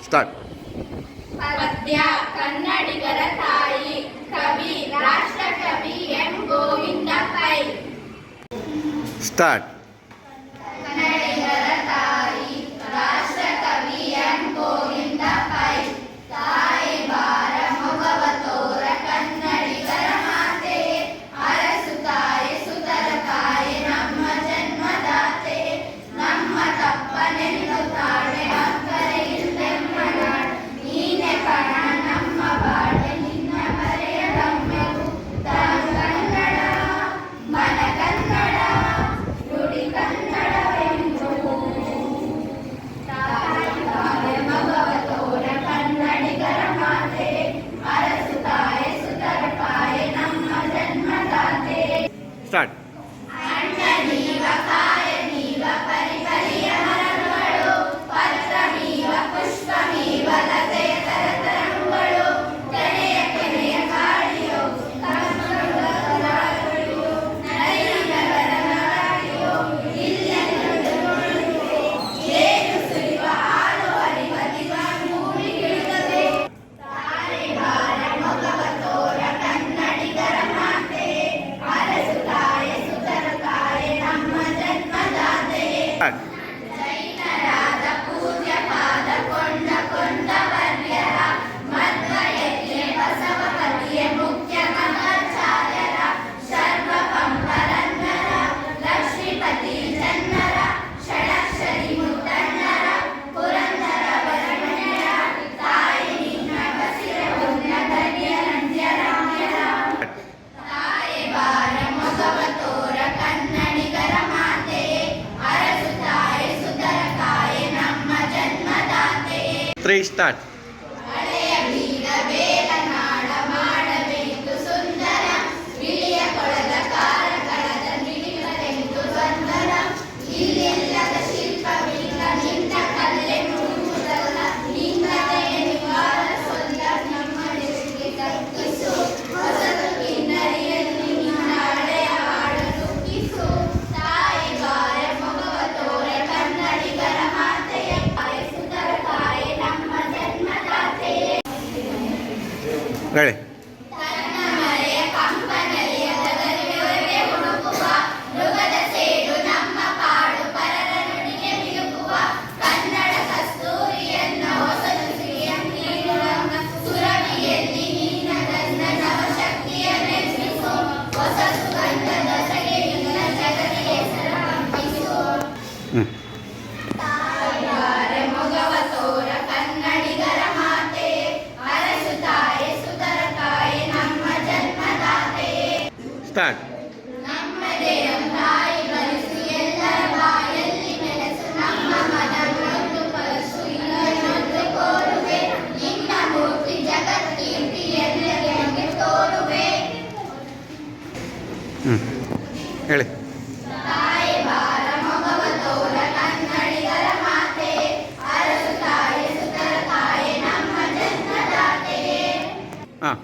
Start. ಪದ್ಯ ಕನ್ನಡಿಗರ ತಾಯಿ ಕವಿ ರಾಷ್ಟ್ರಕವಿ ಎಂ ಗೋವಿಂದ ಪೈ. ಸ್ಟಾರ್ಟ್. ಕನ್ನಡಿಗರ ತಾಯಿ ರಾಷ್ಟ್ರಕವಿ ಎಂ ಗೋವಿಂದ ಪೈ. ತಾಯಿ ಬಾರ ಮೊಗವ ತೋರ ಕನ್ನಡಿಗರ ಮಾತೆ, ಅರಸು ತಾಯಿ ಸುತರ ತಾಯಿ ನಮ್ಮ ಜನ್ಮದಾತೆ. ನಮ್ಮ ತಪ್ಪನೆನ್ನುತ್ತಾಳೆ ಅಕ್ಕರೆ ಇಲ್ಲೆಮ್ಮನ, ನೀನೆ ಕಣ ನಮ್ಮ ಬಾಳೆ ನಿನ್ನ ಮರೆಯದಮ್ಮೆವು. ಕನ್ನಡ ಮನ ಕನ್ನಡ ನುಡಿ ಕನ್ನಡವೆಂದು. ತಾಯಿ ಬಾರೆ ಮಗವ ತೋರ ಕನ್ನಡಿಗರ ಮಾತೆ, ಅರಸು ತಾಯಿ ಸುತರ ತಾಯಿ ನಮ್ಮ ಜನ್ಮದಾತೆ. ಸ್ಟಾರ್ಟ್. ಅಣ್ಣ ನೀವ ಕಾಯ ನೀವ ಪರಿಪರಿಯ ಮರಗಳು, ಪತ್ರ ನೀವ ಪುಷ್ಪ ನೀವ ಲತೆಯ ತರತರಗಳು, ಕೆನೆಯ ಕೆನೆಯ ಗಾಳಿಯೋ ತಮ್ಮಗಳು ನೈನಗರ ನಾಡಿಯೋ ಇಲ್ಲೆಲ್ಲುವೆ. ಏನು ಸುರಿವ ಹಾಲು ಹರಿವ ದಿವ ಮೂಡಿಗಿಳಿದವೆ. ತಾರೆ ಬಾರ ಮೊಗವ ತೋರ ಕನ್ನಡಿಗರ ಮಾತೆ, ಅರಸು ತಾಯಿ ಸುತರ ತಾಯಿ ನಮ್ಮ ಜನ್ಮದಾತೆ. ಸ್ಟಾರ್ಟ್. ಜೈನರಾದ ಪೂಜ್ಯ ಪಾದ ಕೊಂಡ ಕೊಂಡವರ್ಯರ, ಮಧ್ವಯಜ್ಞೆ ಬಸವ ಕವಿಯ ಮುಖ್ಯ ಮಹಾಚಾರ್ಯರ, ಶರ್ವ ಪಂಪರನ್ನರ ಲಕ್ಷ್ಮೀಪತಿ ಜನ್ನರ, ಷಡಕ್ಷರಿ ಮುತ್ತಣ್ಣರ ಪುರಂದರ ವರಮಣ್ಯರ, ತಾಯಿ ನಿನ್ನ ಬಸಿರ ಪುಣ್ಯ ಧನ್ಯ ನಂದ್ಯರಮ್ಯರ. ತಾಯಿ ಬಾರ ಮೊಗವ ತೋರ ಕನ್ನಡಿಗರ ಮಾತೆ, ಅರಸು ತಾಯಿ ಸುತರ ತಾಯಿ ನಮ್ಮ ಜನ್ಮದಾತೆ. 3 ಸ್ಟಾರ್ಟ್. ಹಳೆಯ ಬೀಗ ಬೇಲನಾಡ ಮಾಡಬೇಕು ಸುಂದರ, ಬಿಳಿಯ ಕೊಳದ ಕಾರಕಳದ ಮಿಡಿಮರೆಂದು ಬಂದರ, ಇಲ್ಲೆಲ್ಲದ ಶಿಲ್ಪವಿಲ್ಲ ನಿನ್ನ ಕಲ್ಲೆ ಮುಳುಗುವುದಲ್ಲ, ನಿನ್ನದೇ ನಿವಾರ ಸೊಲ್ಲ ನಮ್ಮ ನೆಸಿಗೆ ತಗ್ಗಿಸು. ಹೊಸದು ಕಿನ್ನರಿಯಲ್ಲಿ ನಿನ್ನ ಹಳೆಯ ಹಾಡು ದುಃಖಿಸು. ತಾಯಿ ಬಾರ ಮೊಗವ ತೋರ ಕನ್ನಡಿಗರ ಮಾತೆಯ, ತಾಯಿ ಸುತರ ತಾಯಿ ನಮ್ಮ ಜನ್ಮದಾತೆ. ಹೇಳಿ. ತನ್ನ ಮರೆಯ ಕಂಪನಲಿಯ ತದರಿವರೆಗೆ ಹುಡುಕುವ, ಮೃಗದ ಸೇಡು ನಮ್ಮ ಪಾಡು ಪರರ ನುಡಿಗೆ ಬಿಡುಕುವ, ಕನ್ನಡ ಕಸ್ತೂರಿಯನ್ನು ಹೊಸ ನುಸಿಯ ನೀಡುವಂಗ, ಸುರಭಿಯಲ್ಲಿ ನಿನ್ನ ನನ್ನ ನವಶಕ್ತಿಯ ನಿರ್ಮಿಸು. ಹೊಸ ಸುಗಂಧ ದೊಸಗೆ ನಿನ್ನ ಜಗದಿ ಹೆಸರ ಹಂಪಿಸು. ತಾಯಿ ಬಾರೆ ಮೊಗವ ತೋರ ಕನ್ನಡಿಗರ ಮಾತೆ, ಅರಸು ತಾಯಿ ಸುತರ ತಾಯಿ ನಮ್ಮ ಜನ್ಮದಾತೆ. ಸ್ಟಾರ್ಟ್. ನಮ್ಮದೇ ತಾಯಿ ಬಲಿಸು ಎಲ್ಲರ ಬಾಯಲ್ಲಿ ನೆಲೆಸು, ನಮ್ಮ ಮನವೊಂದು ಕಲಸು ಇನ್ನೊಂದು ಕೋರುವೆ, ನಿನ್ನ ಮೂರ್ತಿ ಜಗತ್ಕೀರ್ತಿ ಎಲ್ಲರಿಗೆ ತೋರುವೆ. ಹೇಳಿ. ತಾಯಿ ಬಾರ ಮೊಗವ ತೋರ ಕನ್ನಡಿಗರ ಮಾತೆ, ಅರಸು ತಾಯಿ ಸುತರ ತಾಯಿ ನಮ್ಮ ಜನ್ಮದಾತೆ. ಹಾಂ.